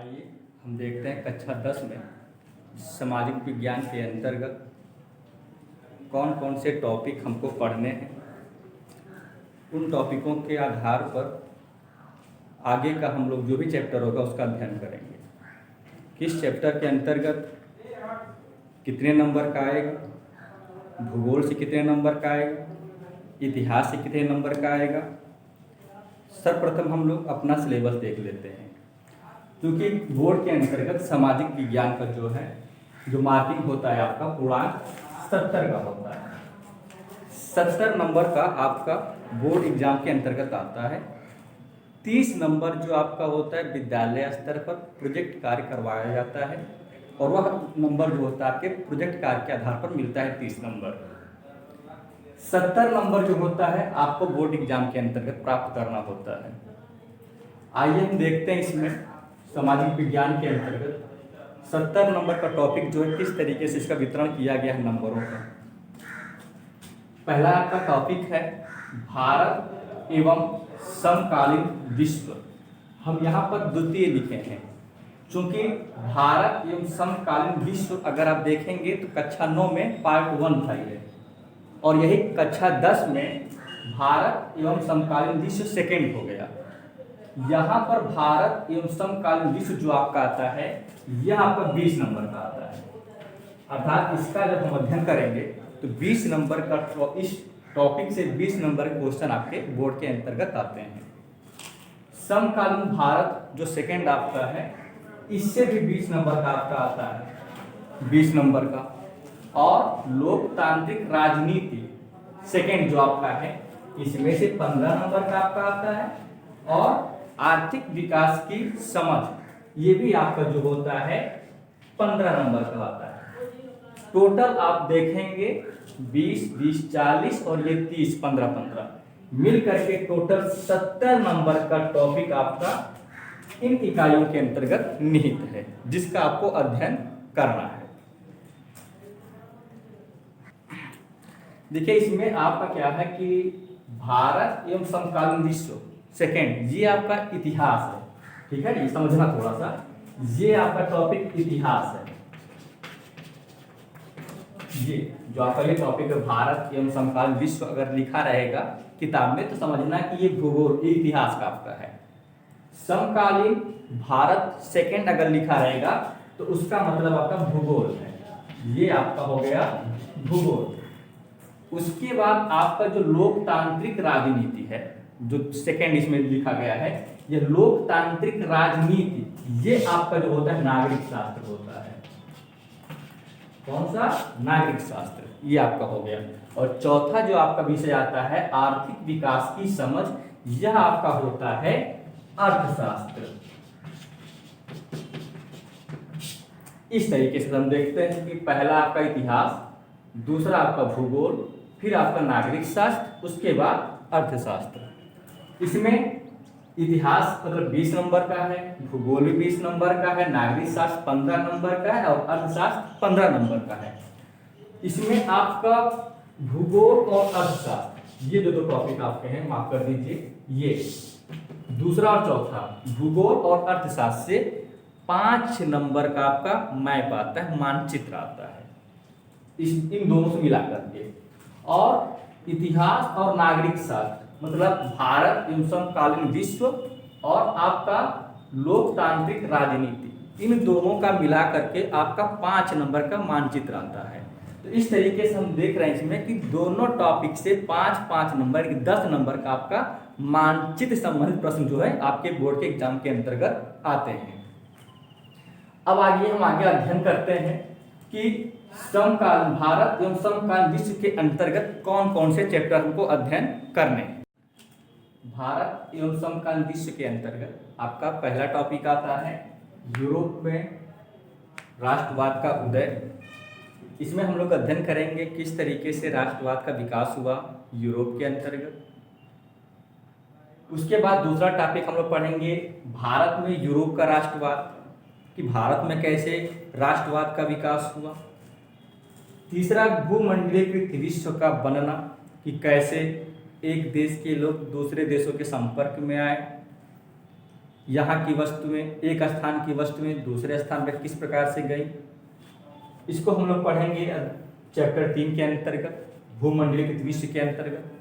आइए हम देखते हैं कक्षा 10 में सामाजिक विज्ञान के अंतर्गत कौन कौन से टॉपिक हमको पढ़ने हैं। उन टॉपिकों के आधार पर आगे का हम लोग जो भी चैप्टर होगा उसका अध्ययन करेंगे। किस चैप्टर के अंतर्गत कितने नंबर का आएगा, भूगोल से कितने नंबर का आएगा, इतिहास से कितने नंबर का आएगा। सर्वप्रथम हम लोग अपना सिलेबस देख लेते हैं, क्योंकि बोर्ड के अंतर्गत सामाजिक विज्ञान का जो मार्किंग होता है आपका पूर्णांक 70 का होता है। 70 नंबर का आपका बोर्ड एग्जाम के अंतर्गत आता है। 30 नंबर जो आपका होता है विद्यालय स्तर पर प्रोजेक्ट कार्य करवाया जाता है, और वह नंबर जो होता है आपके प्रोजेक्ट कार्य के आधार पर मिलता है 30 नंबर। 70 नंबर जो होता है आपको बोर्ड एग्जाम के अंतर्गत प्राप्त करना होता है। आइए हम देखते हैं इसमें सामाजिक विज्ञान के अंतर्गत 70 नंबर का टॉपिक जो है किस तरीके से इसका वितरण किया गया है नंबरों का। पहला आपका टॉपिक है भारत एवं समकालीन विश्व। हम यहाँ पर द्वितीय लिखे हैं, चूंकि भारत एवं समकालीन विश्व अगर आप देखेंगे तो कक्षा 9 में पार्ट 1 था ये, और यही कक्षा 10 में भारत एवं समकालीन विश्व सेकेंड हो गया। यहाँ पर भारत एवं समकालीन विश्व जो आपका आता है यह आपका 20 नंबर का आता है। अर्थात इसका जब हम अध्ययन करेंगे तो 20 नंबर का इस टॉपिक से 20 नंबर के क्वेश्चन आपके बोर्ड के अंतर्गत आते हैं। समकालीन भारत जो सेकेंड आपका है इससे भी 20 नंबर का आपका आता है, 20 नंबर का। और लोकतांत्रिक राजनीति सेकेंड जो आपका है इसमें से 15 नंबर का आपका आता है। और आर्थिक विकास की समझ ये भी आपका जो होता है 15 नंबर का आता है। टोटल आप देखेंगे 20, 20, 40 और ये 30, 15, 15 मिल करके टोटल 70 नंबर का टॉपिक आपका इन इकाइयों के अंतर्गत निहित है, जिसका आपको अध्ययन करना है। देखिए इसमें आपका क्या है कि भारत एवं समकालीन विश्व सेकेंड ये आपका इतिहास है, ठीक है, ये समझना थोड़ा सा। ये आपका टॉपिक इतिहास है। ये जो आपका ये टॉपिक है भारत एवं समकालीन विश्व अगर लिखा रहेगा किताब में तो समझना कि ये भूगोल ये इतिहास का आपका है। समकालीन भारत सेकेंड अगर लिखा रहेगा तो उसका मतलब आपका भूगोल है, ये आपका हो गया भूगोल। उसके बाद आपका जो लोकतांत्रिक राजनीति है जो सेकेंड इसमें लिखा गया है, ये लोकतांत्रिक राजनीति ये आपका जो होता है नागरिक शास्त्र होता है। कौन सा? नागरिक शास्त्र, ये आपका हो गया। और चौथा जो आपका विषय आता है आर्थिक विकास की समझ, यह आपका होता है अर्थशास्त्र। इस तरीके से हम देखते हैं कि पहला आपका इतिहास, दूसरा आपका भूगोल, फिर आपका नागरिक शास्त्र, उसके बाद अर्थशास्त्र। इसमें इतिहास मतलब 20 नंबर का है, भूगोल भी 20 नंबर का है, नागरिक शास्त्र 15 नंबर का है और अर्थशास्त्र 15 नंबर का है। इसमें आपका भूगोल और अर्थशास्त्र ये जो दो टॉपिक आपके हैं, माफ कर दीजिए, ये दूसरा और चौथा भूगोल और अर्थशास्त्र से 5 नंबर का आपका मैप आता है, मानचित्र आता है इन दोनों से मिला करके। और इतिहास और नागरिक शास्त्र मतलब भारत एवं समकालीन विश्व और आपका लोकतांत्रिक राजनीति, इन दोनों का मिला करके आपका 5 नंबर का मानचित्र आता है। तो इस तरीके से हम देख रहे हैं इसमें कि दोनों टॉपिक से 5-5 नंबर 10 नंबर का आपका मानचित्र संबंधित प्रश्न जो है आपके बोर्ड के एग्जाम के अंतर्गत आते हैं। अब आगे हम अध्ययन करते हैं कि समकालीन भारत एवं समकालीन विश्व के अंतर्गत कौन कौन से चैप्टर हमको अध्ययन करने हैं। भारत एवं समकालीन विश्व के अंतर्गत आपका पहला टॉपिक आता है यूरोप में राष्ट्रवाद का उदय। इसमें हम लोग अध्ययन करेंगे किस तरीके से राष्ट्रवाद का विकास हुआ यूरोप के अंतर्गत। उसके बाद दूसरा टॉपिक हम लोग पढ़ेंगे भारत में यूरोप का राष्ट्रवाद, कि भारत में कैसे राष्ट्रवाद का विकास हुआ। तीसरा भूमंडलीकृत विश्व का बनना, कि कैसे एक देश के लोग दूसरे देशों के संपर्क में आए। यहाँ की वस्तुएं, एक स्थान की वस्तुएं दूसरे स्थान पर किस प्रकार से गई, इसको हम लोग पढ़ेंगे चैप्टर 3 के अंतर्गत, भूमंडलीय विश्व के अंतर्गत।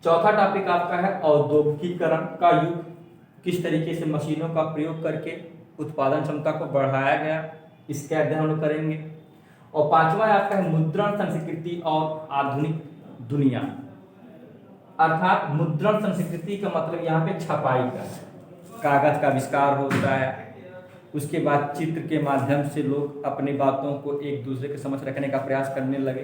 चौथा टॉपिक आपका है औद्योगिकीकरण का युग, किस तरीके से मशीनों का प्रयोग करके उत्पादन क्षमता को बढ़ाया गया, इसका अध्ययन हम लोग करेंगे। और पांचवा आपका है मुद्रण संस्कृति और आधुनिक दुनिया, अर्थात मुद्रण संस्कृति का मतलब यहाँ पे छपाई का है, कागज का आविष्कार होता है, उसके बाद चित्र के माध्यम से लोग अपनी बातों को एक दूसरे के समक्ष रखने का प्रयास करने लगे।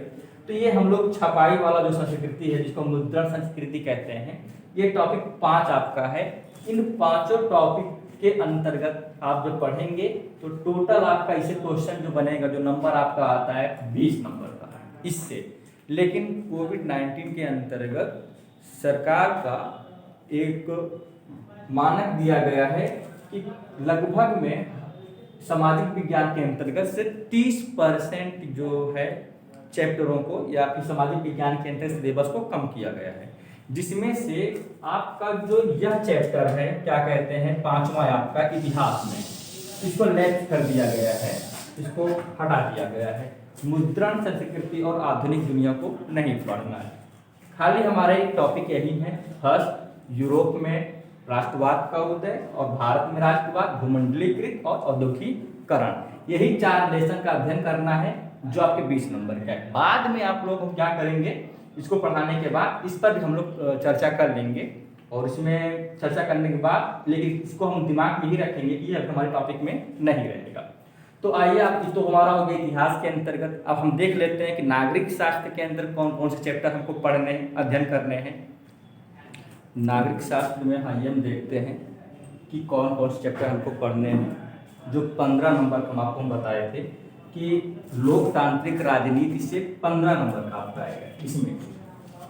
तो ये हम लोग छपाई वाला जो संस्कृति है जिसको मुद्रण संस्कृति कहते हैं, ये टॉपिक 5 आपका है। इन पांचों टॉपिक के अंतर्गत आप जब पढ़ेंगे तो टोटल आपका इसे क्वेश्चन जो बनेगा, जो नंबर आपका आता है 20 नंबर का इससे। लेकिन कोविड-19 के अंतर्गत सरकार का एक मानक दिया गया है कि लगभग में सामाजिक विज्ञान के अंतर्गत से 30% जो है चैप्टरों को या फिर सामाजिक विज्ञान के अंतर्गत सिलेबस को कम किया गया है, जिसमें से आपका जो यह चैप्टर है क्या कहते हैं, पांचवा आपका इतिहास में, इसको लेफ्ट कर दिया गया है, इसको हटा दिया गया है। मुद्रण संस्कृति और आधुनिक दुनिया को नहीं पढ़ना है, खाली हमारे टॉपिक यही है। फर्स्ट, यूरोप में राष्ट्रवाद का उदय और भारत में राष्ट्रवाद, भूमंडलीकृत और औद्योगिकीकरण, यही 4 लेसन का अध्ययन करना है जो आपके 20 नंबर का है। बाद में आप लोग हम क्या करेंगे, इसको पढ़ाने के बाद इस पर भी हम लोग चर्चा कर लेंगे, और इसमें चर्चा करने के बाद लेकिन इसको हम दिमाग में ही रखेंगे कि ये हमारे टॉपिक में नहीं रहेगा। तो आइए आप, तो हमारा हो गया इतिहास के अंतर्गत। अब हम देख लेते हैं कि नागरिक शास्त्र के अंदर कौन कौन से चैप्टर हमको पढ़ने अध्ययन करने हैं। नागरिक शास्त्र में आइए हम देखते हैं कि कौन कौन से चैप्टर हमको पढ़ने हैं। जो 15 नंबर हम आपको बताए थे कि लोकतांत्रिक राजनीति से 15 नंबर का आपका आएगा इसमें,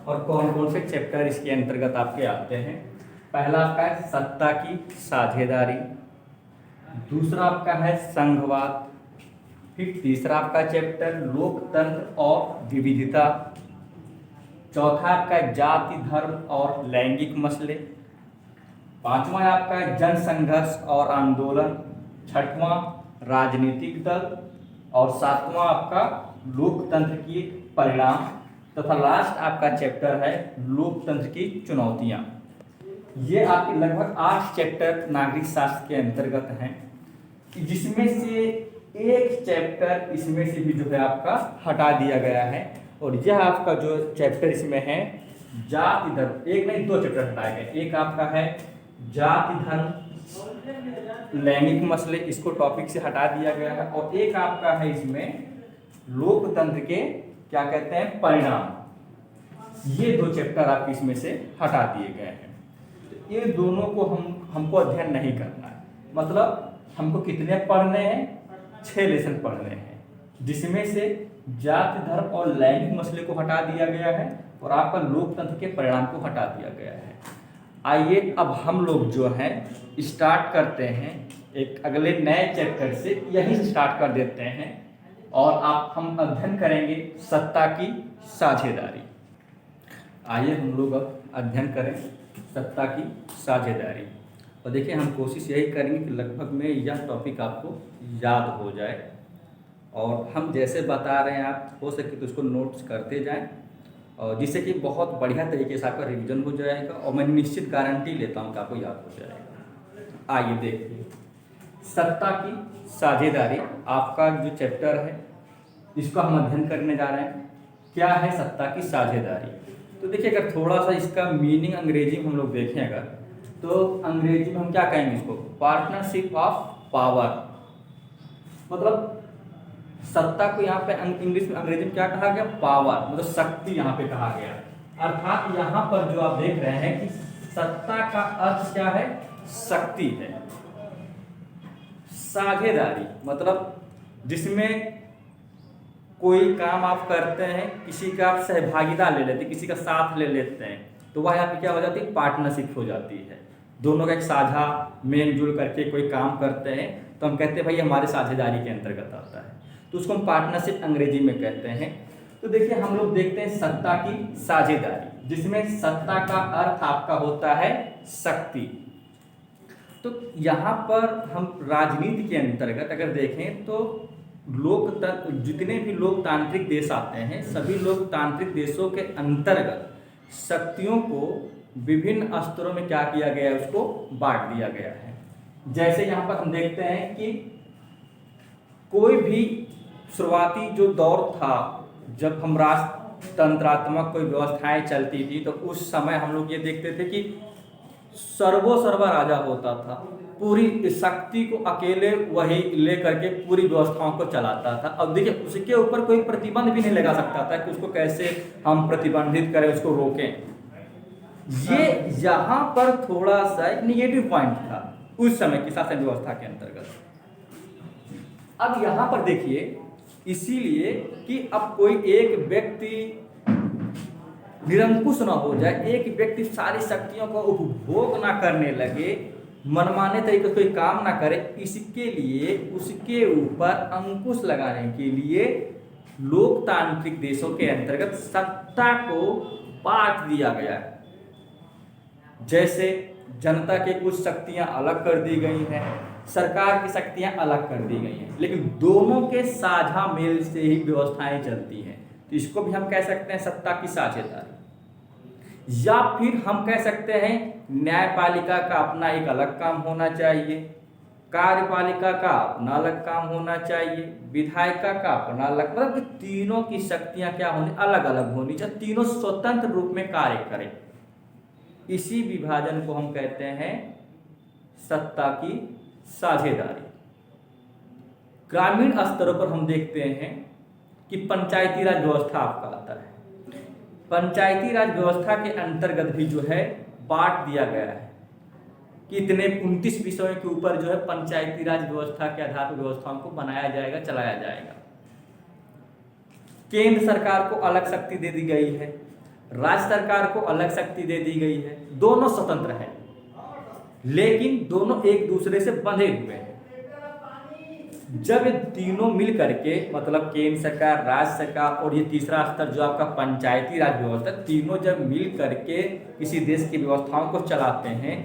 और कौन कौन से चैप्टर इसके अंतर्गत आपके आते हैं। पहला आपका है सत्ता की साझेदारी, दूसरा आपका है संघवाद, फिर तीसरा आपका चैप्टर लोकतंत्र और विविधता, चौथा आपका जाति धर्म और लैंगिक मसले, पांचवा आपका जनसंघर्ष और आंदोलन, छठवां राजनीतिक दल, और सातवां आपका लोकतंत्र की परिणाम, तथा लास्ट आपका चैप्टर है लोकतंत्र की चुनौतियां। ये आपके लगभग 8 चैप्टर नागरिक शास्त्र के अंतर्गत हैं, जिसमें से एक चैप्टर इसमें से भी जो है आपका हटा दिया गया है, और यह आपका जो चैप्टर इसमें है जाति धर्म, एक नहीं 2 चैप्टर हटाए गए। एक आपका है जाति धर्म लैंगिक मसले, इसको टॉपिक से हटा दिया गया है, और एक आपका है इसमें लोकतंत्र के क्या कहते हैं परिणाम। ये 2 चैप्टर आपके इसमें से हटा दिए गए हैं। तो ये दोनों को हमको अध्ययन नहीं करना है, मतलब हमको कितने पढ़ने हैं, 6 लेसन पढ़ने हैं, जिसमें से जाति धर्म और लैंगिक मसले को हटा दिया गया है और आपका लोकतंत्र के परिणाम को हटा दिया गया है। आइए अब हम लोग जो है स्टार्ट करते हैं एक अगले नए चैप्टर से, यही स्टार्ट कर देते हैं, और हम अध्ययन करेंगे सत्ता की साझेदारी। आइए हम लोग अब अध्ययन करें सत्ता की साझेदारी, और देखिए हम कोशिश यही करेंगे कि लगभग में यह टॉपिक आपको याद हो जाए, और हम जैसे बता रहे हैं आप हो सके तो उसको नोट्स करते जाएं, और जिससे कि बहुत बढ़िया तरीके से आपका रिवीजन हो जाएगा, और मैं निश्चित गारंटी लेता हूं कि आपको याद हो जाएगा। आइए देखिए सत्ता की साझेदारी आपका जो चैप्टर है, इसको हम अध्ययन करने जा रहे हैं। क्या है सत्ता की साझेदारी? तो देखिए अगर थोड़ा सा इसका मीनिंग अंग्रेजी में हम लोग देखें अगर, तो अंग्रेजी में हम क्या कहेंगे इसको, पार्टनरशिप ऑफ पावर, मतलब सत्ता को यहाँ पे इंग्लिश में अंग्रेजी में क्या कहा गया, पावर, मतलब शक्ति यहाँ पे कहा गया। अर्थात यहाँ पर जो आप देख रहे हैं कि सत्ता का अर्थ क्या है, शक्ति है। साझेदारी मतलब जिसमें कोई काम आप करते हैं, किसी का आप सहभागिता ले लेते हैं, किसी का साथ ले लेते हैं, तो वह यहाँ पे क्या हो जाती है, पार्टनरशिप हो जाती है। दोनों का एक साझा मेलजुल करके कोई काम करते हैं तो हम कहते हैं भाई हमारे साझेदारी के अंतर्गत आता है, तो उसको हम पार्टनरशिप अंग्रेजी में कहते हैं। तो देखिए हम लोग देखते हैं सत्ता की साझेदारी, जिसमें सत्ता का अर्थ आपका होता है शक्ति, तो यहाँ पर हम राजनीति के अंतर्गत अगर देखें तो लोकतंत्र, जितने भी लोकतांत्रिक देश आते हैं सभी लोकतांत्रिक देशों के अंतर्गत शक्तियों को विभिन्न स्तरों में क्या किया गया है, उसको बांट दिया गया है। जैसे यहाँ पर हम देखते हैं कि कोई भी शुरुआती जो दौर था जब हम राजतंत्रात्मक कोई व्यवस्थाएं चलती थी तो उस समय हम लोग ये देखते थे कि सर्वोसर्वा राजा होता था, पूरी शक्ति को अकेले वही लेकर के पूरी व्यवस्थाओं को चलाता था। अब देखिए उसके ऊपर कोई प्रतिबंध भी नहीं लगा सकता था कि उसको कैसे हम प्रतिबंधित करें, उसको रोकें। ये यहाँ पर थोड़ा सा एक निगेटिव पॉइंट था उस समय की शासन व्यवस्था के अंतर्गत। अब यहाँ पर देखिए, इसीलिए कि अब कोई एक व्यक्ति निरंकुश ना हो जाए, एक व्यक्ति सारी शक्तियों का उपभोग ना करने लगे, मनमाने तरीके से कोई काम ना करे, इसके लिए उसके ऊपर अंकुश लगाने के लिए लोकतांत्रिक देशों के अंतर्गत सत्ता को बांट दिया गया है। जैसे जनता के कुछ शक्तियां अलग कर दी गई हैं, सरकार की शक्तियां अलग कर दी गई हैं, लेकिन दोनों के साझा मेल से ही व्यवस्थाएं चलती हैं। तो इसको भी हम कह सकते हैं सत्ता की साझेदारी, या फिर हम कह सकते हैं न्यायपालिका का अपना एक अलग काम होना चाहिए, कार्यपालिका का अपना अलग काम होना चाहिए, विधायिका का अपना अलग, मतलब कि तीनों की शक्तियां क्या होनी, अलग अलग होनी चाहिए, तीनों स्वतंत्र रूप में कार्य करें। इसी विभाजन को हम कहते हैं सत्ता की साझेदारी। ग्रामीण स्तरों पर हम देखते हैं कि पंचायती राज व्यवस्था आपका आता है। पंचायती राज व्यवस्था के अंतर्गत भी जो है बांट दिया गया है कि इतने 29 विषयों के ऊपर जो है पंचायती राज व्यवस्था के आधार पर व्यवस्थाओं को बनाया जाएगा, चलाया जाएगा। केंद्र सरकार को अलग शक्ति दे दी गई है, राज्य सरकार को अलग शक्ति दे दी गई है, दोनों स्वतंत्र हैं लेकिन दोनों एक दूसरे से बंधे हुए हैं। जब ये तीनों मिल करके, मतलब केंद्र सरकार, राज्य सरकार और ये तीसरा स्तर जो आपका पंचायती राज व्यवस्था, तीनों जब मिल करके किसी देश की व्यवस्थाओं को चलाते हैं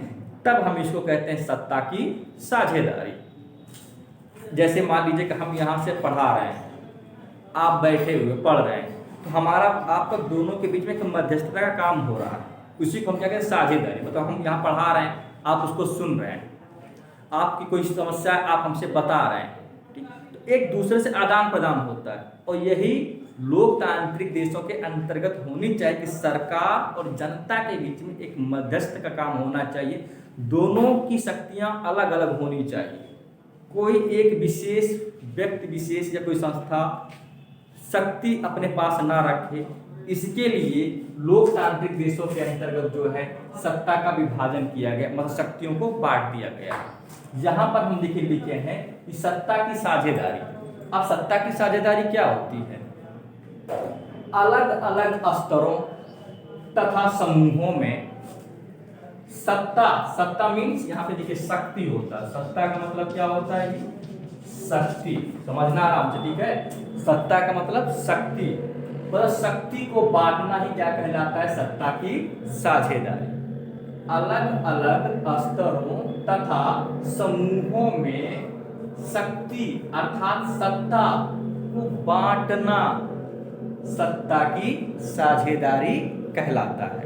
तब हम इसको कहते हैं सत्ता की साझेदारी। जैसे मान लीजिए कि हम यहाँ से पढ़ा रहे हैं, आप बैठे हुए पढ़ रहे हैं, तो हमारा आपका दोनों के बीच में एक मध्यस्थता का काम हो रहा है, उसी को हम क्या कहते हैं साझेदारी। मतलब हम यहाँ पढ़ा रहे हैं, आप उसको सुन रहे हैं, आपकी कोई समस्या आप हमसे बता रहे हैं, ठीक, तो एक दूसरे से आदान प्रदान होता है। और यही लोकतांत्रिक देशों के अंतर्गत होनी चाहिए कि सरकार और जनता के बीच में एक मध्यस्थ का काम होना चाहिए, दोनों की शक्तियां अलग अलग होनी चाहिए, कोई एक विशेष व्यक्ति विशेष या कोई संस्था शक्ति अपने पास ना रखे। इसके लिए लोकतांत्रिक देशों के अंतर्गत जो है सत्ता का विभाजन किया गया, मतलब शक्तियों को बांट दिया गया। यहाँ पर हम लिखे हैं कि सत्ता की साझेदारी। अब सत्ता की साझेदारी क्या होती है? अलग अलग स्तरों तथा समूहों में सत्ता मीन्स यहाँ पे देखिए शक्ति होता है। सत्ता का मतलब क्या होता है? शक्ति, समझना आराम से, ठीक है। सत्ता का मतलब शक्ति, मतलब शक्ति को बांटना ही क्या कहलाता है? सत्ता की साझेदारी। अलग अलग स्तरों तथा समूहों में शक्ति अर्थात सत्ता को बांटना सत्ता की साझेदारी कहलाता है।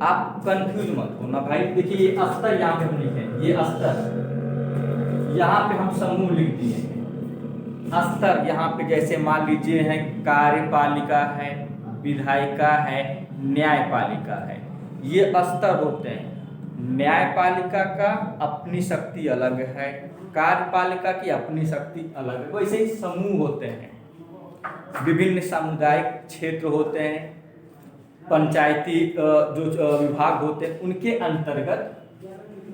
आप कंफ्यूज मत होना भाई। देखिए ये स्तर यहाँ पे हम लिखे, ये स्तर यहाँ पे हम समूह लिख दिए हैं। स्तर यहाँ पे जैसे मान लीजिए है कार्यपालिका है, विधायिका है, न्यायपालिका है, ये स्तर होते हैं। न्यायपालिका का अपनी शक्ति अलग है, कार्यपालिका की अपनी शक्ति अलग है। वैसे ही समूह होते हैं, विभिन्न सामुदायिक क्षेत्र होते हैं, पंचायती जो विभाग होते हैं, उनके अंतर्गत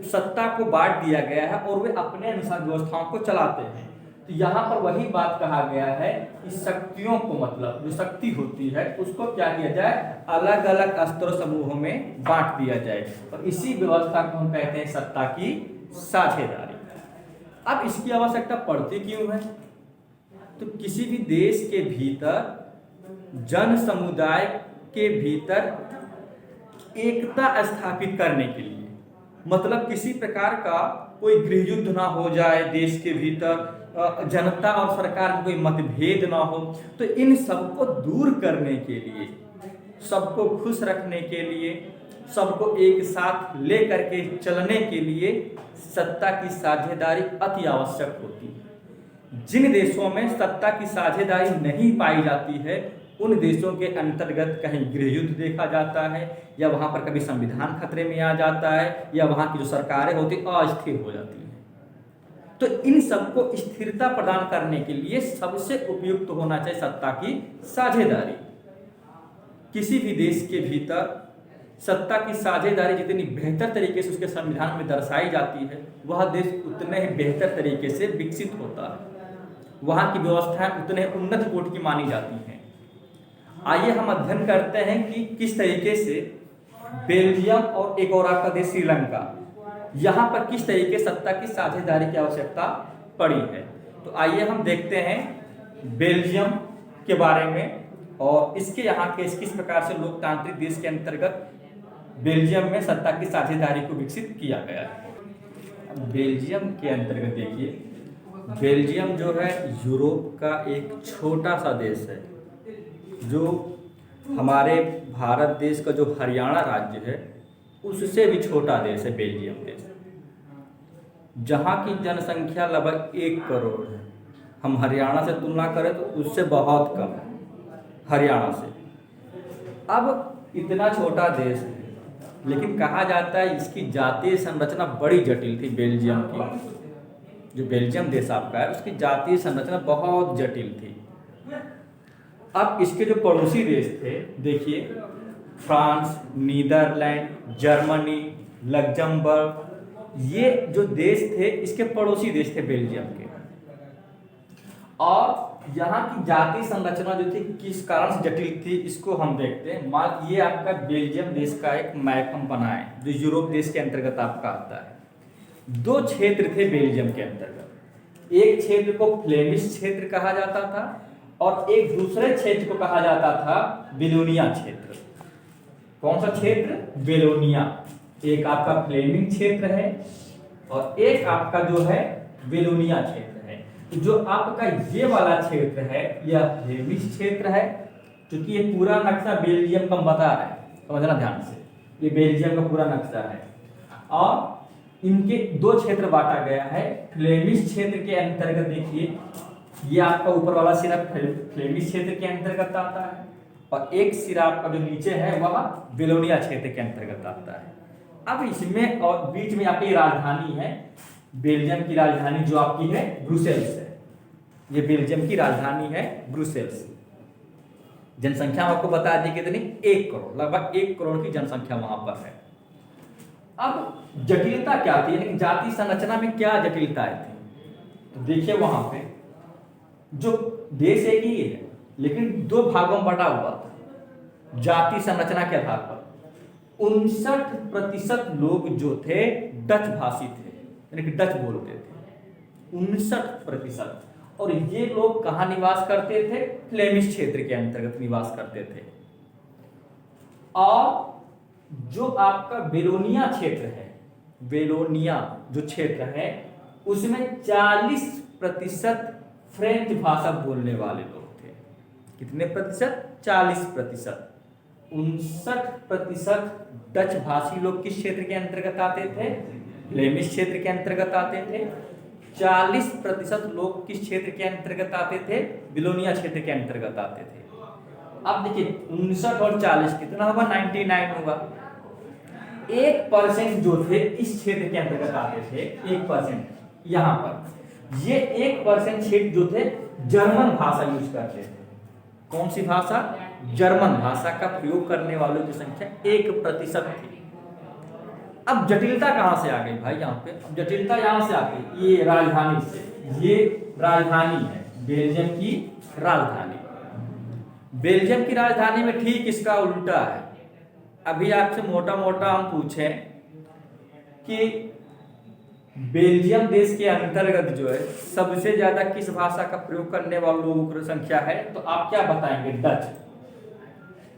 सत्ता को बांट दिया गया है और वे अपने अनुसार व्यवस्थाओं को चलाते हैं। तो यहाँ पर वही बात कहा गया है कि शक्तियों को, मतलब जो शक्ति होती है उसको क्या किया जाए? अलग अलग स्तर समूहों में बांट दिया जाए, और इसी व्यवस्था को हम कहते हैं सत्ता की साझेदारी। अब इसकी आवश्यकता पड़ती क्यों है? तो किसी भी देश के भीतर जन समुदाय के भीतर एकता स्थापित करने के लिए, मतलब किसी प्रकार का कोई गृह युद्ध ना हो जाए देश के भीतर, जनता और सरकार में कोई मतभेद ना हो। तो इन सबको दूर करने के लिए, सबको खुश रखने के लिए, सबको एक साथ ले करके चलने के लिए सत्ता की साझेदारी अति आवश्यक होती है। जिन देशों में सत्ता की साझेदारी नहीं पाई जाती है उन देशों के अंतर्गत कहीं गृह युद्ध देखा जाता है, या वहाँ पर कभी संविधान खतरे में आ जाता है, या वहाँ की जो सरकारें होती अस्थिर हो जाती हैं। तो इन सबको स्थिरता प्रदान करने के लिए सबसे उपयुक्त होना चाहिए सत्ता की साझेदारी। किसी भी देश के भीतर सत्ता की साझेदारी जितनी बेहतर तरीके से उसके संविधान में दर्शाई जाती है, वह देश उतने ही बेहतर तरीके से विकसित होता है, वहाँ की व्यवस्थाएं उतने उन्नत कोटि की मानी जाती हैं। आइए हम अध्ययन करते हैं कि किस तरीके से बेल्जियम और एक और आपका देश श्रीलंका, यहाँ पर किस तरीके सत्ता की साझेदारी की आवश्यकता पड़ी है। तो आइए हम देखते हैं बेल्जियम के बारे में और इसके यहाँ के किस प्रकार से लोकतांत्रिक देश के अंतर्गत बेल्जियम में सत्ता की साझेदारी को विकसित किया गया है। बेल्जियम के अंतर्गत देखिए, बेल्जियम जो है यूरोप का एक छोटा सा देश है, जो हमारे भारत देश का जो हरियाणा राज्य है उससे भी छोटा देश है बेल्जियम देश, जहाँ की जनसंख्या लगभग 1 करोड़ है। हम हरियाणा से तुलना करें तो उससे बहुत कम है हरियाणा से। अब इतना छोटा देश है, लेकिन कहा जाता है इसकी जातीय संरचना बड़ी जटिल थी बेल्जियम की। जो बेल्जियम देश आपका है उसकी जातीय संरचना बहुत जटिल थी। अब इसके जो पड़ोसी देश थे देखिए, फ्रांस, नीदरलैंड, जर्मनी, लग्जमबर्ग, ये जो देश थे इसके पड़ोसी देश थे बेल्जियम के। और यहाँ की जाति संरचना जो थी किस कारण से जटिल थी इसको हम देखते हैं। मान ये आपका बेल्जियम देश का एक मैप हम बनाए जो यूरोप देश के अंतर्गत आपका आता है। 2 क्षेत्र थे बेल्जियम के अंतर्गत, एक क्षेत्र को फ्लेमिश क्षेत्र कहा जाता था और एक दूसरे क्षेत्र को कहा जाता था बेलोनिया क्षेत्र। कौन सा क्षेत्र? बेलोनिया। एक आपका फ्लेमिंग क्षेत्र है और एक आपका जो है बेलोनिया क्षेत्र है। तो जो आपका ये वाला क्षेत्र है यह फ्लेमिश क्षेत्र है, क्योंकि ये पूरा नक्शा बेल्जियम का बता रहा है, समझना ध्यान से, ये बेल्जियम का पूरा नक्शा है। और इनके 2 क्षेत्र बांटा गया है। फ्लेमिश क्षेत्र के अंतर्गत देखिए, ये आपका ऊपर वाला सिरा फ्लेमिश क्षेत्र के अंतर्गत आता है और एक सिरा आपका जो नीचे है वह बेलोनिया क्षेत्र के अंतर्गत आता है। अब इसमें और बीच में आपकी राजधानी है, बेल्जियम की राजधानी जो आपकी है ब्रुसेल्स है। ये बेल्जियम की राजधानी है ब्रुसेल्स। जनसंख्या आपको बता दी कितनी? 1 करोड़, लगभग 1 करोड़ की जनसंख्या वहां पर है। अब जटिलता क्या थी, यानी जाति संरचना में क्या जटिलताएं थी? तो देखिए वहां पे जो देश एक ही है लेकिन 2 भागों में बटा हुआ था जाति संरचना के आधार पर। 59% लोग जो थे डच भाषी थे, यानी कि डच बोलते थे 59%। और ये लोग कहाँ निवास करते थे? फ्लेमिश क्षेत्र के अंतर्गत निवास करते थे। और जो आपका बेलोनिया क्षेत्र है, बेलोनिया जो क्षेत्र है उसमें 40% फ्रेंच भाषा बोलने वाले लोग थे। कितने प्रतिशत? 40%। 59% डच भाषी लोग किस क्षेत्र के अंतर्गत आते थे? फ्लेमिश क्षेत्र के अंतर्गत आते थे। 40% लोग किस क्षेत्र के अंतर्गत आते थे? बेलोनिया क्षेत्र के अंतर्गत आते थे। अब देखिए 59 और 40 कितना होगा? 99 होगा। 1% जो थे इस क्षेत्र के अंतर्गत आते थे, 1% यहाँ पर। ये 1% क्षेत्र जो थे जर्मन भाषा यूज करते थे। कौन सी भाषा? जर्मन भाषा का प्रयोग करने वालों की संख्या 1% थी। अब जटिलता कहां से आ गई भाई? यहाँ पे अब जटिलता यहाँ से आ गई, ये राजधानी से। ये राजधानी है बेल्जियम की राजधानी। बेल्जियम की राजधानी में ठीक इसका उल्टा है। अभी आपसे मोटा मोटा हम पूछें कि बेल्जियम देश के अंतर्गत जो है सबसे ज्यादा किस भाषा का प्रयोग करने वाले लोगों की संख्या है, तो आप क्या बताएंगे? डच।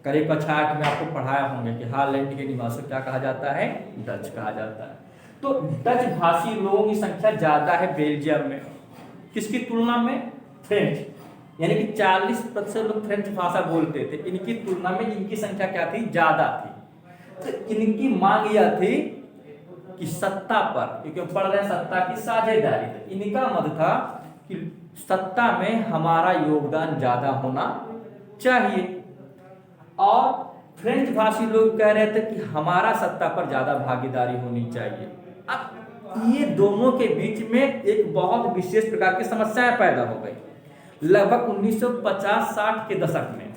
करीब कक्षा 8 में आपको पढ़ाया होंगे कि हालैंड के निवासी क्या कहा जाता है? डच कहा जाता है। तो डच भाषी लोगों की संख्या ज्यादा है बेल्जियम में, किसकी तुलना में? फ्रेंच, यानी कि 40% लोग फ्रेंच भाषा बोलते थे, इनकी तुलना में इनकी संख्या क्या थी? ज्यादा थी। तो इनकी मांग यह थी कि सत्ता पर, क्योंकि पढ़ रहे सत्ता की साझेदारी, तो इनका मत था कि सत्ता में हमारा योगदान ज्यादा होना चाहिए। और फ्रेंच भाषी लोग कह रहे थे कि हमारा सत्ता पर ज्यादा भागीदारी होनी चाहिए। अब ये दोनों के बीच में एक बहुत विशेष प्रकार की समस्याएं पैदा हो गई। लगभग 1950-60 के दशक में,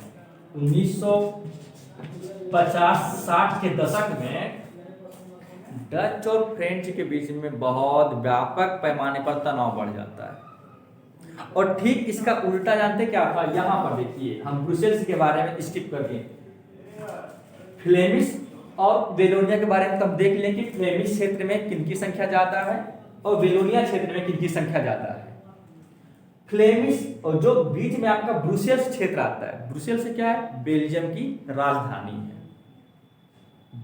1950-60 के दशक में डच और फ्रेंच के बीच में बहुत व्यापक पैमाने पर तनाव बढ़ जाता है। और ठीक इसका उल्टा जानते क्या था? यहां पर देखिए, हम ब्रुसेल्स के बारे में स्किप करके फ्लेमिश और वेलोनिया के बारे में तब देख लें कि फ्लेमिश क्षेत्र में किनकी संख्या ज्यादा है और वेलोनिया क्षेत्र में किनकी संख्या ज्यादा है। फ्लेमिश और जो बीच में आपका ब्रुसेल्स क्षेत्र आता है, ब्रुसेल्स क्या है? बेल्जियम की राजधानी है।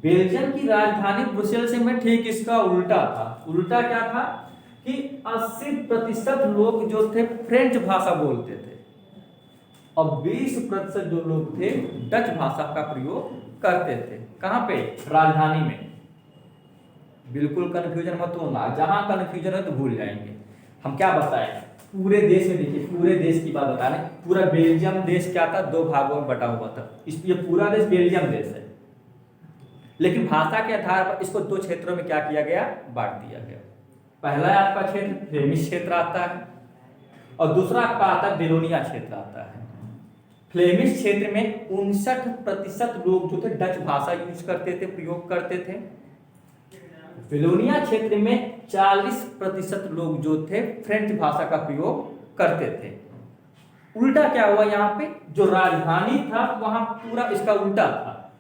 बेल्जियम की राजधानी ब्रुसेल्स में ठीक इसका उल्टा था। उल्टा क्या था कि 80% लोग जो थे फ्रेंच भाषा बोलते थे और 20% जो लोग थे डच भाषा का प्रयोग करते थे। कहां पे? राजधानी में। बिल्कुल कंफ्यूजन मत होना, जहां कंफ्यूजन है तो भूल जाएंगे। हम क्या बताएं? पूरे देश में देखिए, पूरे देश की बात बता रहे हैं। पूरा बेल्जियम देश क्या था? 2 भागों में बटा हुआ था। ये पूरा देश बेल्जियम देश है, लेकिन भाषा के आधार पर इसको 2 क्षेत्रों में क्या किया गया? बांट दिया गया। पहला आपका क्षेत्र फ्लेमिश क्षेत्र आता है और दूसरा आपका आता है वेलोनिया क्षेत्र आता है। फ्लेमिश क्षेत्र में 59% लोग जो थे डच भाषा यूज करते थे, प्रयोग करते थे। वेलोनिया क्षेत्र में 40% लोग जो थे फ्रेंच भाषा का प्रयोग करते थे। उल्टा क्या हुआ यहाँ पे? जो राजधानी था वहां पूरा इसका उल्टा था।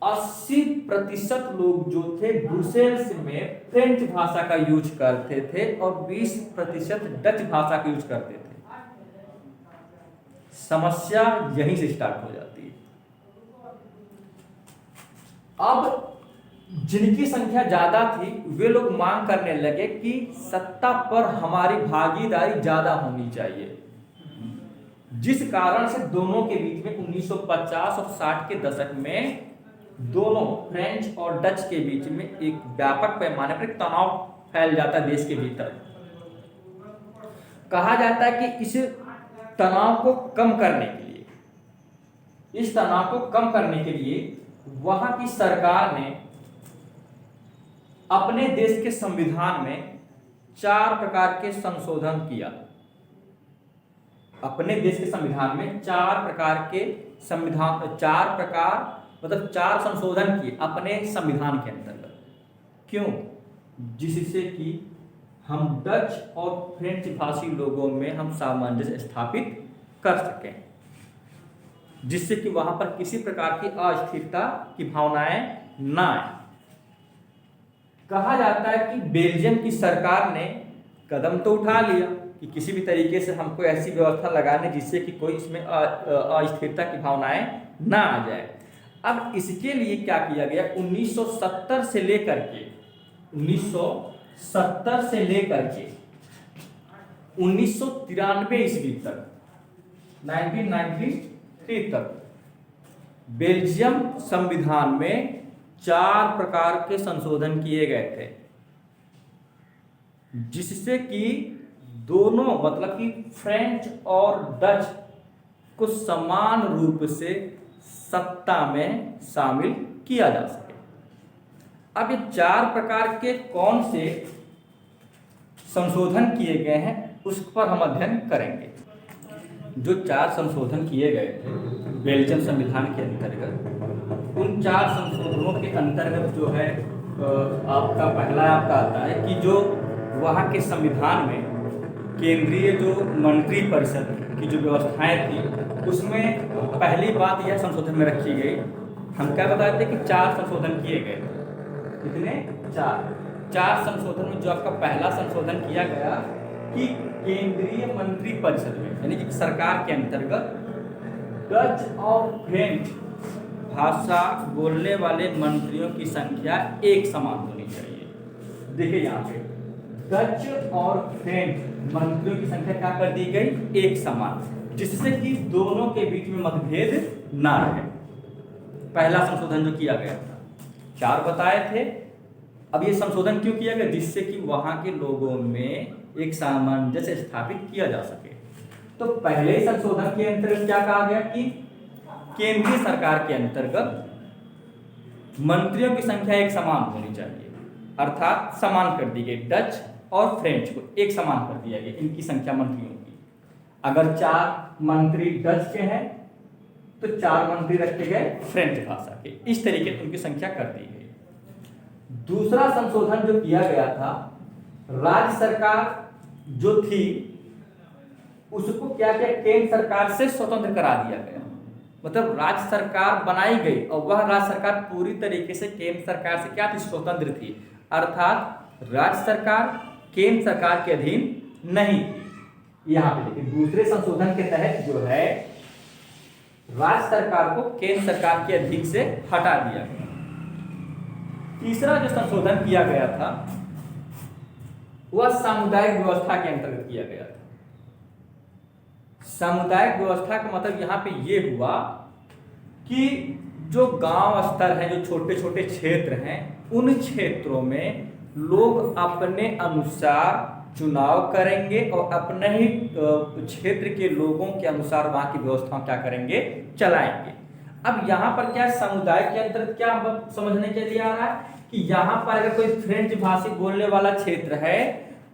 80% लोग जो थे ब्रुसेल्स में फ्रेंच भाषा का यूज करते थे और 20% डच भाषा का यूज करते थे। समस्या यहीं से स्टार्ट हो जाती है। अब जिनकी संख्या ज्यादा थी वे लोग मांग करने लगे कि सत्ता पर हमारी भागीदारी ज्यादा होनी चाहिए, जिस कारण से दोनों के बीच में 1950 और 60 के दशक में दोनों फ्रेंच और डच के बीच में एक व्यापक पैमाने पर तनाव फैल जाता है देश के भीतर। कहा जाता है कि इस तनाव को कम करने के लिए, इस तनाव को कम करने के लिए वहां की सरकार ने अपने देश के संविधान में 4 प्रकार के संशोधन किया। अपने देश के संविधान में 4 प्रकार के संविधान, 4 प्रकार मतलब 4 संशोधन किए अपने संविधान के अंतर्गत। क्यों? जिससे कि हम डच और फ्रेंच भाषी लोगों में हम सामंजस्य स्थापित कर सकें, जिससे कि वहां पर किसी प्रकार की अस्थिरता की भावनाएं ना आए। कहा जाता है कि बेल्जियम की सरकार ने कदम तो उठा लिया कि किसी भी तरीके से हमको ऐसी व्यवस्था लगाने जिससे कि कोई इसमें अस्थिरता की भावनाएं ना आ जाए। अब इसके लिए क्या किया गया? 1970 से लेकर के 1993 ईस्वी तक, 1993 तक बेल्जियम संविधान में 4 प्रकार के संशोधन किए गए थे, जिससे कि दोनों मतलब कि फ्रेंच और डच को समान रूप से सत्ता में शामिल किया जा सके। अब ये 4 प्रकार के कौन से संशोधन किए गए हैं उस पर हम अध्ययन करेंगे। जो 4 संशोधन किए गए थे बेल्जियम संविधान के अंतर्गत, उन 4 संशोधनों के अंतर्गत जो है आपका पहला आपका आता है कि जो वहाँ के संविधान में केंद्रीय जो मंत्री परिषद की जो व्यवस्थाएं थी उसमें पहली बात यह संशोधन में रखी गई। हम क्या बताते थे कि 4 संशोधन किए गए। कितने? 4 संशोधन में जो आपका पहला संशोधन किया गया कि केंद्रीय मंत्री परिषद में यानी कि सरकार के अंतर्गत डच और फ्रेंच भाषा बोलने वाले मंत्रियों की संख्या एक समान होनी चाहिए। देखिए यहाँ पे डच और फ्रेंच मंत्रियों की संख्या क्या कर दी गई, एक समान, जिससे कि दोनों के बीच में मतभेद ना रहे। पहला संशोधन जो किया गया था, 4 बताए थे। अब ये संशोधन क्यों किया गया, जिससे कि वहां के लोगों में एक सामंजस्य स्थापित किया जा सके। तो पहले संशोधन के अंतर्गत क्या कहा गया कि केंद्रीय सरकार के अंतर्गत मंत्रियों की संख्या एक समान होनी चाहिए, अर्थात समान कर दी गई। डच और फ्रेंच को एक समान कर दिया गया, इनकी संख्या मंत्रियों की। अगर 4 मंत्री डच के हैं तो 4 मंत्री रखे गए फ्रेंच भाषा के। इस तरीके से उनकी संख्या कर दी गई। दूसरा संशोधन जो किया गया था, राज्य सरकार जो थी उसको क्या किया, केंद्र सरकार से स्वतंत्र करा दिया गया। मतलब राज्य सरकार बनाई गई और वह राज्य सरकार पूरी तरीके से केंद्र सरकार से क्या थी, स्वतंत्र थी। अर्थात राज्य सरकार केंद्र सरकार के अधीन नहीं थी। यहाँ पे देखिए दूसरे संशोधन के तहत जो है राज्य सरकार को केंद्र सरकार के अधीन से हटा दिया गया। तीसरा जो संशोधन किया गया था वह सामुदायिक व्यवस्था के अंतर्गत किया गया था। सामुदायिक व्यवस्था का मतलब यहाँ पे ये हुआ कि जो गांव स्तर है, जो छोटे छोटे क्षेत्र हैं, उन क्षेत्रों में लोग अपने अनुसार चुनाव करेंगे और अपने ही क्षेत्र के लोगों के अनुसार वहां की व्यवस्थाओं क्या करेंगे, चलाएंगे। अब यहाँ पर क्या समुदाय के अंतर्गत क्या समझने के लिए आ रहा है कि यहाँ पर अगर कोई फ्रेंच भाषी बोलने वाला क्षेत्र है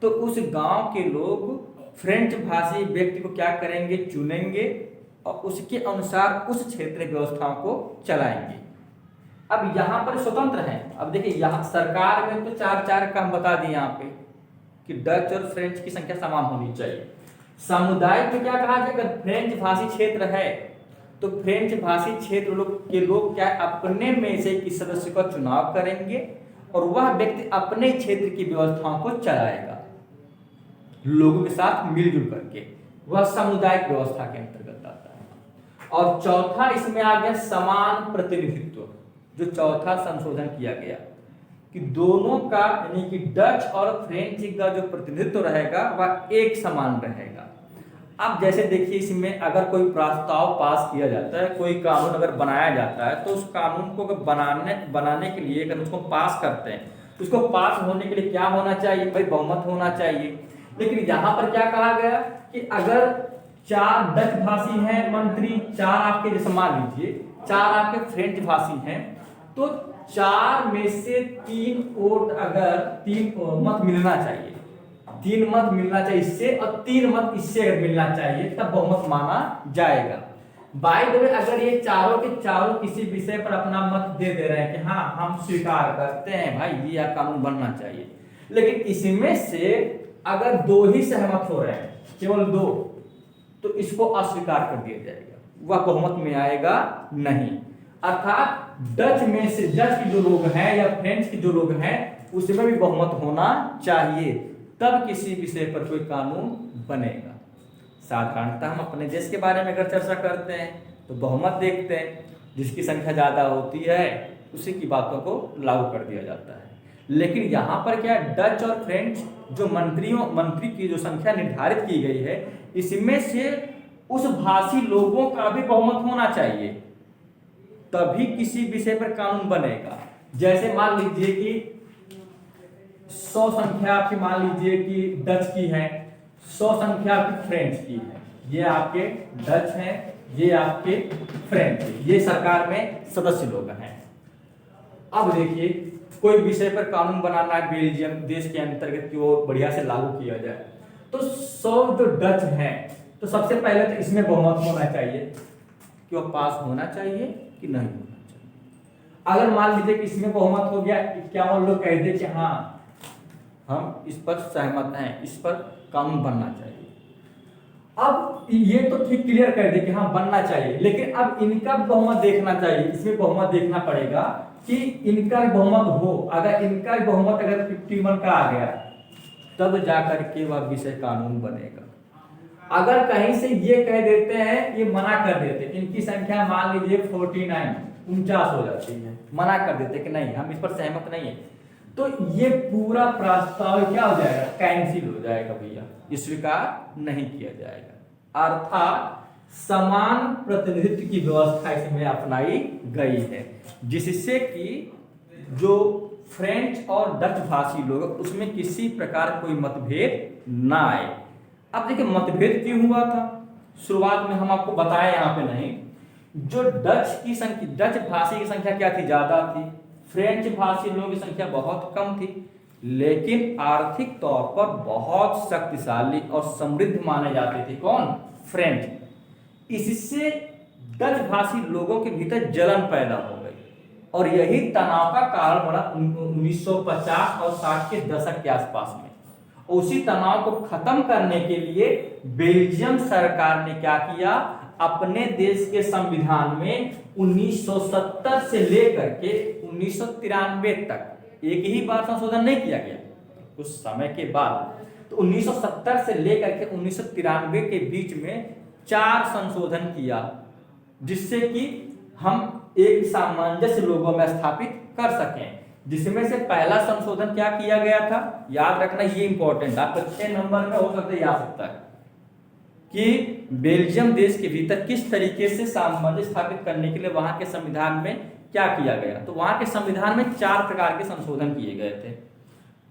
तो उस गांव के लोग फ्रेंच भाषी व्यक्ति को क्या करेंगे, चुनेंगे और उसके अनुसार उस क्षेत्र की व्यवस्थाओं को चलाएंगे। अब यहाँ पर स्वतंत्र हैं। अब देखिए यहाँ सरकार में तो 4-4 का हम बता दिए यहाँ पे कि डच और फ्रेंच की संख्या समान होनी चाहिए। समुदाय में क्या कहा जाए, अगर फ्रेंच भाषी क्षेत्र है तो फ्रेंच भाषी क्षेत्र के लोग क्या अपने में से किसी सदस्य का चुनाव करेंगे और वह व्यक्ति अपने क्षेत्र की व्यवस्थाओं को चलाएगा लोगों के साथ मिलजुल करके। वह सामुदायिक व्यवस्था के अंतर्गत आता है। और चौथा इसमें आ गया समान प्रतिनिधित्व। जो चौथा संशोधन किया गया कि दोनों का यानी कि डच और फ्रेंच का जो प्रतिनिधित्व रहेगा वह एक समान रहेगा। अब जैसे देखिए इसमें अगर कोई प्रस्ताव पास किया जाता है, कोई कानून अगर बनाया जाता है तो उस कानून को बनाने के लिए अगर उसको पास करते हैं, उसको पास होने के लिए क्या होना चाहिए भाई, बहुमत होना चाहिए। लेकिन यहाँ पर क्या कहा गया कि अगर 4 डच भाषी हैं मंत्री, 4 आपके जैसे मान लीजिए 4 आपके फ्रेंच भाषी हैं, तो 4 में से 3 वोट अगर 3 मत मिलना चाहिए, 3 मत मिलना चाहिए इससे और 3 मत इससे अगर मिलना चाहिए तब बहुमत माना जाएगा। बाय द वे अगर ये चारों के चारों किसी विषय पर अपना मत दे रहे हैं कि हाँ हम स्वीकार करते हैं भाई ये कानून बनना चाहिए, लेकिन इसमें से अगर 2 ही सहमत हो रहे हैं, केवल 2, तो इसको अस्वीकार कर दिया जाएगा, वह बहुमत में आएगा नहीं। अर्थात डच में से डच के जो लोग हैं या फ्रेंच के जो लोग हैं उसमें भी बहुमत होना चाहिए, तब किसी विषय पर कोई कानून बनेगा। साधारणतः हम अपने देश के बारे में अगर चर्चा करते हैं तो बहुमत देखते हैं, जिसकी संख्या ज्यादा होती है उसी की बातों को लागू कर दिया जाता है। लेकिन यहाँ पर क्या डच और फ्रेंच जो मंत्री की जो संख्या निर्धारित की गई है, इसमें से उस भाषी लोगों का भी बहुमत होना चाहिए, तभी किसी विषय पर कानून बनेगा। जैसे मान लीजिए कि 100 संख्या आपकी मान लीजिए कि डच की है, 100 संख्या आपकी फ्रेंच की है, ये आपके डच हैं, ये आपके फ्रेंच हैं, ये सरकार में सदस्य लोग हैं। अब देखिए कोई विषय पर कानून बनाना है बेल्जियम देश के अंतर्गत कि वो बढ़िया से लागू किया जाए, तो 100 जो डच हैं तो सबसे पहले तो इसमें बहुमत होना चाहिए कि वो पास होना चाहिए कि नहीं होना चाहिए। अगर मान लीजिए कि इसमें बहुमत हो गया, 51 लोग कह दे कि हाँ हम इस पर सहमत हैं, इस पर कानून बनना चाहिए। अब ये तो ठीक क्लियर कर दे कि हाँ बनना चाहिए, लेकिन अब इनका बहुमत देखना चाहिए, इसमें बहुमत देखना पड़ेगा कि इनका बहुमत हो। अगर इनका बहुमत अगर 51 का आ गया तब जाकर के वह विषय कानून बनेगा। अगर कहीं से ये कह देते हैं, ये मना कर देते, इनकी संख्या मान लीजिए 49 हो जाती है, मना कर देते कि नहीं हम इस पर सहमत नहीं है, तो ये पूरा प्रस्ताव क्या हो जाएगा, कैंसिल हो जाएगा भैया, ये स्वीकार नहीं किया जाएगा। अर्थात समान प्रतिनिधित्व की व्यवस्था इसमें अपनाई गई है, जिससे कि जो फ्रेंच और डच भाषी लोग उसमें किसी प्रकार कोई मतभेद ना आए। अब देखिए मतभेद क्यों हुआ था, शुरुआत में हम आपको बताएं यहाँ पे नहीं, जो डच की संख्या, डच भाषी की संख्या क्या थी, ज्यादा थी, फ्रेंच भाषी लोगों की संख्या बहुत कम थी, लेकिन आर्थिक तौर पर बहुत शक्तिशाली और समृद्ध माने जाते थे कौन, फ्रेंच। इससे डच भाषी लोगों के भीतर जलन पैदा हो गई और यही तनाव का कारण बना 1950 और 60 के दशक के आसपास में। उसी तनाव को खत्म करने के लिए बेल्जियम सरकार ने क्या किया, अपने देश के संविधान में 1970 से लेकर के 1993 तक एक ही बार संशोधन नहीं किया गया, कुछ समय के बाद, तो 1970 से लेकर के 1993 के बीच में 4 संशोधन किया, जिससे कि हम एक सामंजस्य लोगों में स्थापित कर सकें। जिसमें से पहला संशोधन क्या किया गया था, याद रखना ये इंपॉर्टेंट, आपका 6 नंबर में हो सकता है आ सकता है, कि बेल्जियम देश के भीतर किस तरीके से सामंजस्य स्थापित करने के लिए वहां के संविधान में क्या किया गया। तो वहां के संविधान में 4 प्रकार के संशोधन किए गए थे।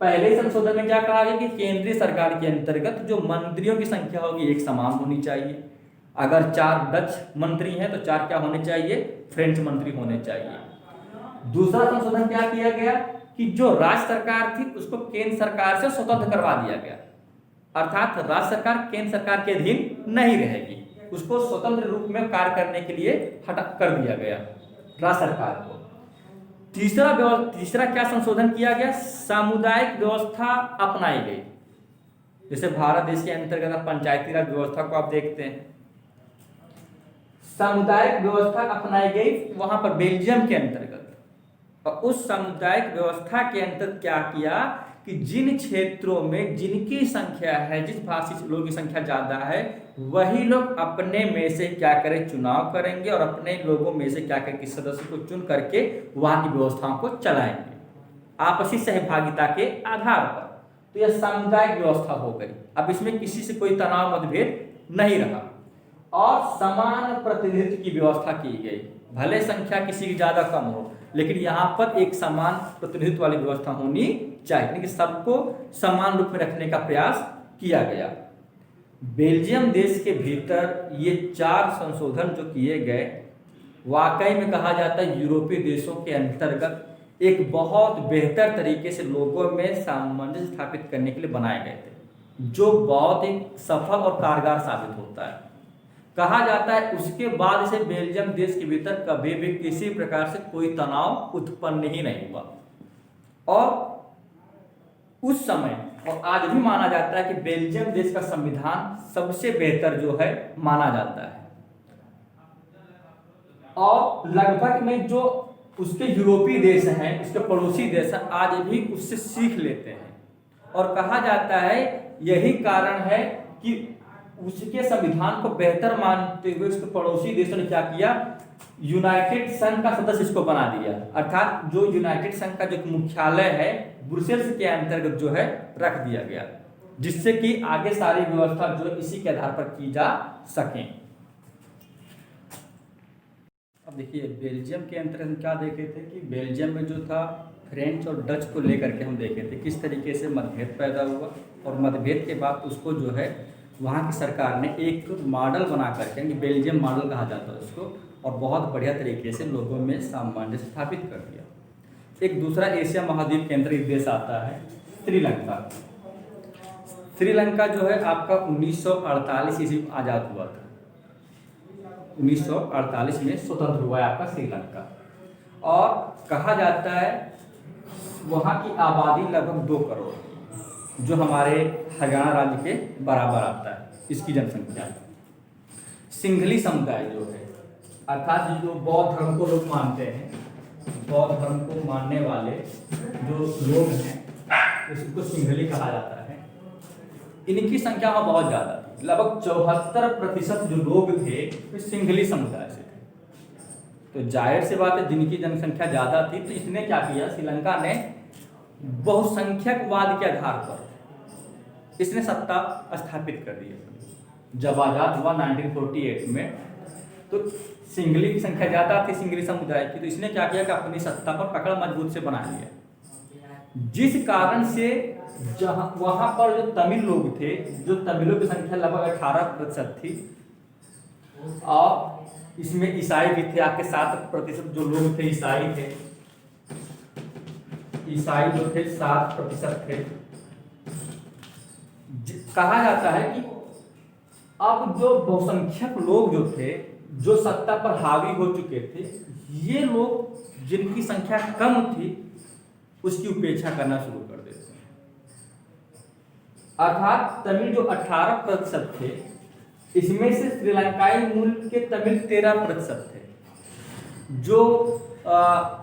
पहले संशोधन में क्या कहा गया कि केंद्रीय सरकार के अंतर्गत जो मंत्रियों की संख्या होगी एक समान होनी चाहिए। अगर 4 डच मंत्री हैं तो 4 क्या होने चाहिए, फ्रेंच मंत्री होने चाहिए। दूसरा संशोधन क्या किया गया कि जो राज्य सरकार थी उसको केंद्र सरकार से स्वतंत्र करवा दिया गया, अर्थात राज्य सरकार केंद्र सरकार के अधीन नहीं रहेगी, उसको स्वतंत्र रूप में कार्य करने के लिए हटा कर दिया गया राज्य सरकार को। तीसरा क्या संशोधन किया गया, सामुदायिक व्यवस्था अपनाई गई। जैसे भारत देश के अंतर्गत पंचायती राज व्यवस्था को आप देखते हैं, सामुदायिक व्यवस्था अपनाई गई वहां पर बेल्जियम के अंतर्गत। और उस सामुदायिक व्यवस्था के अंतर्गत क्या किया कि जिन क्षेत्रों में जिनकी संख्या है, जिस भाषी लोगों की संख्या ज्यादा है, वही लोग अपने में से क्या करें, चुनाव करेंगे और अपने लोगों में से क्या करें, किस सदस्य को चुन करके वहां की व्यवस्थाओं को चलाएंगे आपसी सहभागिता के आधार पर। तो यह सामुदायिक व्यवस्था हो गई। अब इसमें किसी से कोई तनाव मतभेद नहीं रहा और समान प्रतिनिधित्व की व्यवस्था की गई। भले संख्या किसी की ज्यादा कम हो, लेकिन यहाँ पर एक समान प्रतिनिधित्व वाली व्यवस्था होनी चाहिए, यानी कि सबको समान रूप में रखने का प्रयास किया गया। बेल्जियम देश के भीतर ये 4 संशोधन जो किए गए, वाकई में कहा जाता है यूरोपीय देशों के अंतर्गत एक बहुत बेहतर तरीके से लोगों में सामंजस्य स्थापित करने के लिए बनाए गए थे, जो बहुत ही सफल और कारगर साबित होता है। कहा जाता है उसके बाद से बेल्जियम देश के भीतर कभी भी किसी प्रकार से कोई तनाव उत्पन्न ही नहीं हुआ। और उस समय और आज भी माना जाता है कि बेल्जियम देश का संविधान सबसे बेहतर जो है माना जाता है। और लगभग में जो उसके यूरोपीय देश हैं, उसके पड़ोसी देश हैं, आज भी उससे सीख लेते हैं। और कहा जाता है यही कारण है कि उसके संविधान को बेहतर मानते हुए उसके पड़ोसी देशों ने क्या किया, यूनाइटेड संघ का सदस्य इसको बना दिया। अर्थात जो यूनाइटेड संघ का जो मुख्यालय है ब्रुसेल्स के अंतर्गत जो है रख दिया गया, जिससे कि आगे सारी व्यवस्था जो इसी के आधार पर की जा सके। अब देखिए बेल्जियम के अंतर्गत क्या देखे थे कि बेल्जियम में जो था फ्रेंच और डच को लेकर के हम देखे थे किस तरीके से मतभेद पैदा हुआ, और मतभेद के बाद उसको जो है वहाँ की सरकार ने एक मॉडल बना करके, बेल्जियम मॉडल कहा जाता है उसको, और बहुत बढ़िया तरीके से लोगों में सामंजस्य स्थापित कर दिया। एक दूसरा एशिया महाद्वीप के अंदर एक देश आता है श्रीलंका। श्रीलंका जो है आपका 1948 ईस्वी में आज़ाद हुआ था, 1948 में स्वतंत्र हुआ है आपका श्रीलंका। और कहा जाता है वहाँ की आबादी लगभग 2 करोड़, जो हमारे हरियाणा राज्य के बराबर आता है इसकी जनसंख्या। सिंघली समुदाय जो है, अर्थात जो बौद्ध धर्म को लोग मानते हैं, बौद्ध धर्म को मानने वाले जो लोग हैं उसको सिंघली कहा जाता है। इनकी संख्या वहाँ बहुत ज़्यादा थी, लगभग 74% जो लोग थे वे सिंघली समुदाय से थे। तो जाहिर सी बात है जिनकी जनसंख्या ज़्यादा थी, तो इसने क्या किया, श्रीलंका ने बहुसंख्यकवाद के आधार पर इसने सत्ता स्थापित कर दी है। जब आजाद हुआ 1948 में, तो सिंघली की संख्या ज़्यादा थी, सिंघली समुदाय की, तो इसने क्या किया कि अपनी सत्ता पर पकड़ मजबूत से बना लिया, जिस कारण से जहां वहां पर जो तमिल लोग थे, जो तमिलों की संख्या लगभग 18% थी, और इसमें ईसाई भी थे, आपके 7% जो लोग थे ईसाई थे, ईसाई जो थे 7% थे। कहा जाता है कि अब जो बहुसंख्यक लोग जो थे, जो सत्ता पर हावी हो चुके थे, ये लोग जिनकी संख्या कम थी उसकी उपेक्षा करना शुरू कर देते हैं। अर्थात तमिल जो 18% थे, इसमें से श्रीलंकाई मूल के तमिल 13% थे, जो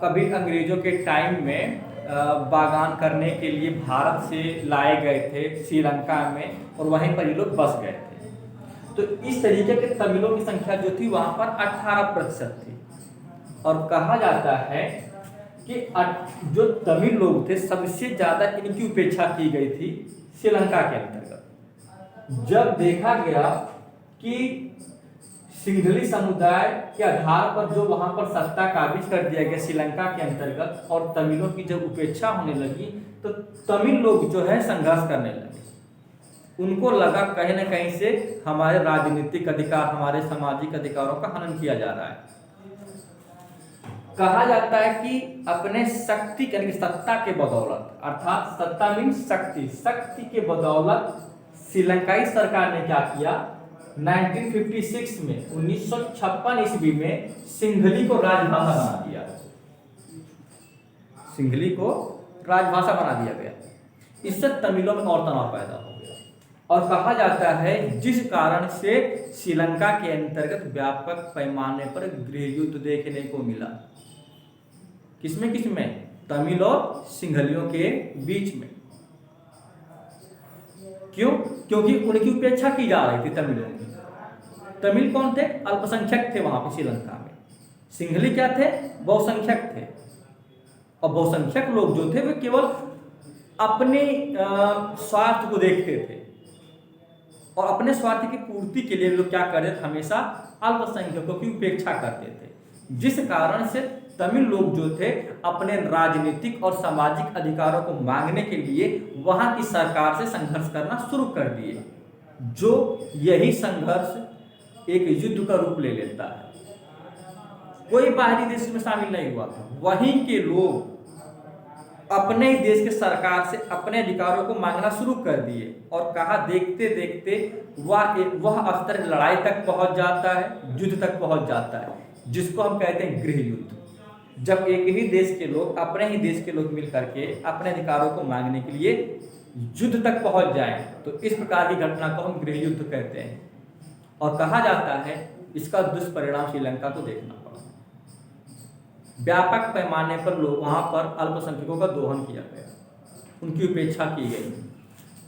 कभी अंग्रेजों के टाइम में बागान करने के लिए भारत से लाए गए थे श्रीलंका में, और वहीं पर ये लोग बस गए थे। तो इस तरीके के तमिलों की संख्या जो थी वहां पर 18% थी। और कहा जाता है कि जो तमिल लोग थे सबसे ज्यादा इनकी उपेक्षा की गई थी श्रीलंका के अंतर्गत। जब देखा गया कि सिंघली समुदाय के आधार पर जो वहां पर सत्ता काबिज कर दिया गया श्रीलंका के अंतर्गत, और तमिलों की जब उपेक्षा होने लगी, तो तमिल लोग जो है संघर्ष करने लगे। उनको लगा कहीं ना कहीं से हमारे राजनीतिक अधिकार, हमारे सामाजिक अधिकारों का हनन किया जा रहा है। कहा जाता है कि अपने शक्ति यानी सत्ता के बदौलत, अर्थात सत्ता मीन्स शक्ति, शक्ति के बदौलत श्रीलंकाई सरकार ने क्या किया, 1956 में 1956 ईस्वी में सिंघली को राजभाषा बना दिया। सिंघली को राजभाषा बना दिया गया। इससे तमिलों में और तनाव पैदा हो गया, और कहा जाता है जिस कारण से श्रीलंका के अंतर्गत व्यापक पैमाने पर गृह युद्ध देखने को मिला। किसमें किसमें? तमिल और सिंघलियों के बीच में। क्यों? क्योंकि उनकी उपेक्षा की जा रही थी तमिलों की। तमिल कौन थे? अल्पसंख्यक थे वहां पर श्रीलंका में। सिंघली क्या थे? बहुसंख्यक थे। और बहुसंख्यक लोग जो थे वे केवल अपने स्वार्थ को देखते थे, और अपने स्वार्थ की पूर्ति के लिए लोग क्या करते थे, हमेशा अल्पसंख्यकों की उपेक्षा करते थे, जिस कारण से तमिल लोग जो थे अपने राजनीतिक और सामाजिक अधिकारों को मांगने के लिए वहां की सरकार से संघर्ष करना शुरू कर दिए। जो यही संघर्ष एक युद्ध का रूप ले लेता है। कोई बाहरी देश में शामिल नहीं हुआ था, वहीं के लोग अपने ही देश के सरकार से अपने अधिकारों को मांगना शुरू कर दिए, और कहा देखते देखते वह स्तर लड़ाई तक पहुंच जाता है, युद्ध तक पहुंच जाता है, जिसको हम कहते हैं गृह युद्ध। जब एक ही देश के लोग, अपने ही देश के लोग मिल करके अपने अधिकारों को मांगने के लिए युद्ध तक पहुंच जाएं, तो इस प्रकार की घटना को हम गृह युद्ध कहते हैं। और कहा जाता है इसका दुष्परिणाम श्रीलंका को देखना पड़ा। व्यापक पैमाने पर लोग वहां पर अल्पसंख्यकों का दोहन किया गया, उनकी उपेक्षा की गई।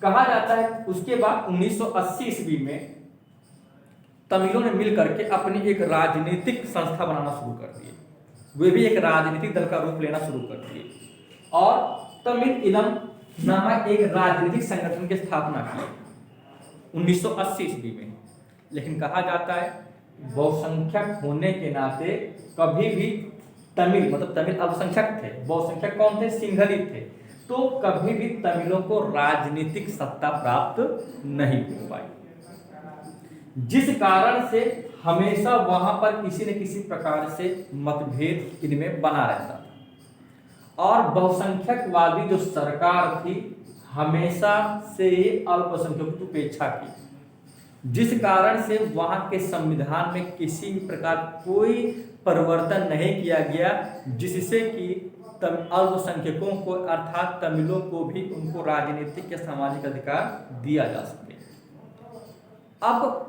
कहा जाता है उसके बाद 1980 ईस्वी में तमिलों ने मिल करके अपनी एक राजनीतिक संस्था बनाना शुरू कर दी। वे भी एक राजनीतिक दल का रूप लेना शुरू कर दिए, और तमिल इलम नामक एक राजनीतिक संगठन की स्थापना की 1980 ईस्वी में। लेकिन कहा जाता है बहुसंख्यक होने के नाते कभी भी तमिल, मतलब तमिल अल्पसंख्यक थे, बहुसंख्यक कौन थे? सिंघली थे, तो कभी भी तमिलों को राजनीतिक सत्ता प्राप्त नहीं हो पाई, जिस कारण से हमेशा वहां पर किसी न किसी प्रकार से मतभेद इनमें बना रहता था। और बहुसंख्यकवादी जो सरकार थी हमेशा से ही अल्पसंख्यकों की उपेक्षा की, जिस कारण से वहां के संविधान में किसी प्रकार कोई परिवर्तन नहीं किया गया, जिससे कि अल्पसंख्यकों को अर्थात तमिलों को भी उनको राजनीतिक या सामाजिक अधिकार दिया जा सके। अब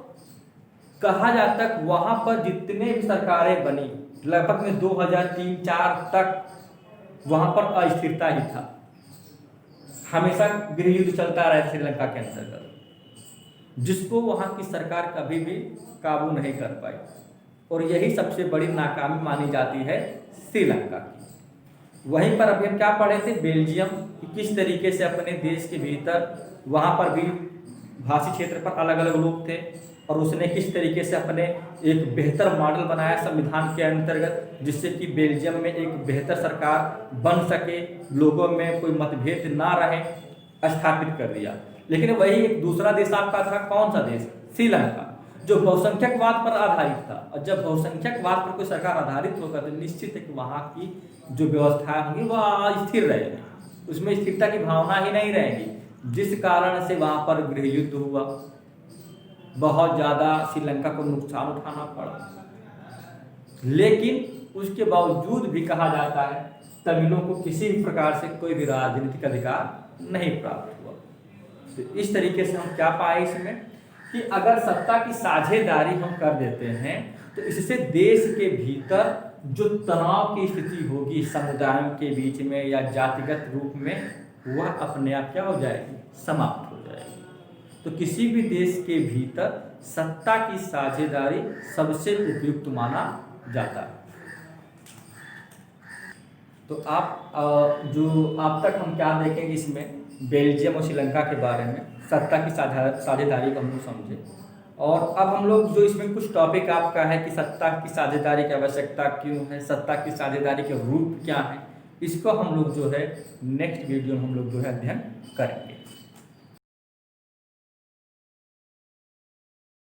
कहा जाता है वहां पर जितने भी सरकारें बनी, लगभग में 2003-4 तक वहां पर अस्थिरता ही था, हमेशा गृह युद्ध चलता रहा श्रीलंका के अंतर्गत, जिसको वहां की सरकार कभी भी काबू नहीं कर पाई, और यही सबसे बड़ी नाकामी मानी जाती है श्रीलंका की। वहीं पर अभी हम क्या पढ़े थे, बेल्जियम कि किस तरीके से अपने देश के भीतर वहाँ पर भी भाषी क्षेत्र पर अलग अलग लोग थे और उसने किस तरीके से अपने एक बेहतर मॉडल बनाया संविधान के अंतर्गत, जिससे कि बेल्जियम में एक बेहतर सरकार बन सके, लोगों में कोई मतभेद ना रहे, स्थापित कर दिया। लेकिन वही एक दूसरा देश आपका था, कौन सा देश, श्रीलंका, जो बहुसंख्यकवाद पर आधारित था। और जब बहुसंख्यकवाद पर कोई सरकार आधारित होगा तो निश्चित है कि वहाँ की जो व्यवस्थाएं होंगी वह स्थिर रहेगी, उसमें स्थिरता की भावना ही नहीं रहेगी, जिस कारण से वहाँ पर गृह युद्ध हुआ, बहुत ज़्यादा श्रीलंका को नुकसान उठाना पड़ा। लेकिन उसके बावजूद भी कहा जाता है तमिलों को किसी भी प्रकार से कोई भी राजनीतिक अधिकार नहीं प्राप्त हुआ। तो इस तरीके से हम क्या पाए इसमें कि अगर सत्ता की साझेदारी हम कर देते हैं तो इससे देश के भीतर जो तनाव की स्थिति होगी समुदायों के बीच में या जातिगत रूप में, वह अपने आप क्या हो जाएगी, समाप्त हो जाएगी। तो किसी भी देश के भीतर सत्ता की साझेदारी सबसे उपयुक्त माना जाता है। तो आप जो अब तक हम क्या देखेंगे इसमें, बेल्जियम और श्रीलंका के बारे में सत्ता की साझेदारी को हम लोग समझे। और अब हम लोग जो इसमें कुछ टॉपिक आपका है कि सत्ता की साझेदारी की आवश्यकता क्यों है, सत्ता की साझेदारी के रूप क्या है, इसको हम लोग जो है नेक्स्ट वीडियो में हम लोग जो है अध्ययन करेंगे।